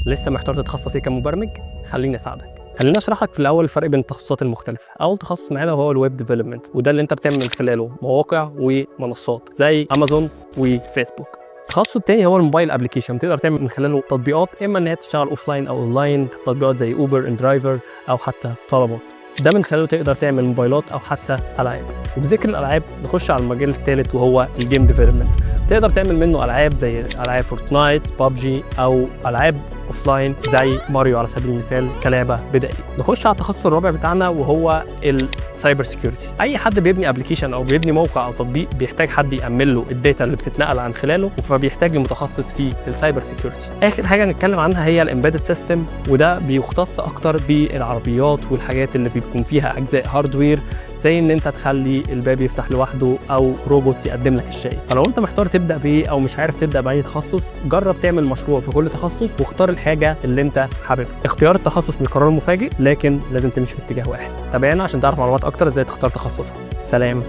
لسه محتار تتخصص ايه كمبرمج؟ خليني اساعدك. خليني اشرح لك في الاول الفرق بين التخصصات المختلفه. اول تخصص معانا هو الويب ديفلوبمنت، وده اللي انت بتعمل من خلاله مواقع ومنصات زي امازون وفيسبوك. التخصص الثاني هو الموبايل ابلكيشن، تقدر تعمل من خلاله تطبيقات، اما ان هي تشتغل اوفلاين او اونلاين، تطبيقات زي اوبر اند درايفر او حتى طلبات. ده من خلاله تقدر تعمل موبايلات او حتى العاب. وبذكر الالعاب نخش على المجال الثالث وهو الجيم ديفلوبمنت. تقدر تعمل منه العاب زي العاب فورتنايت، بابجي، او العاب اوفلاين زي ماريو على سبيل المثال كلعبه بدائيه. نخش على التخصص الرابع بتاعنا وهو السايبر سيكيورتي. اي حد بيبني ابلكيشن او بيبني موقع او تطبيق بيحتاج حد يامن له الداتا اللي بتتنقل عن خلاله، فبيحتاج لمتخصص في السايبر سيكيورتي. اخر حاجه نتكلم عنها هي الامبيدد سيستم، وده بيختص اكتر بالعربيات والحاجات اللي بيكون فيها اجزاء هاردوير، زي ان انت تخلي الباب يفتح لوحده او روبوت يقدم لك الشاي. فلو انت محتار تبدا بايه او مش عارف تبدا باي تخصص، جرب تعمل مشروع في كل تخصص واختار الحاجه اللي انت حاببها. اختيار التخصص من قرار مفاجئ، لكن لازم تمشي في اتجاه واحد. تابعنا عشان تعرف معلومات اكتر ازاي تختار تخصصك. سلام.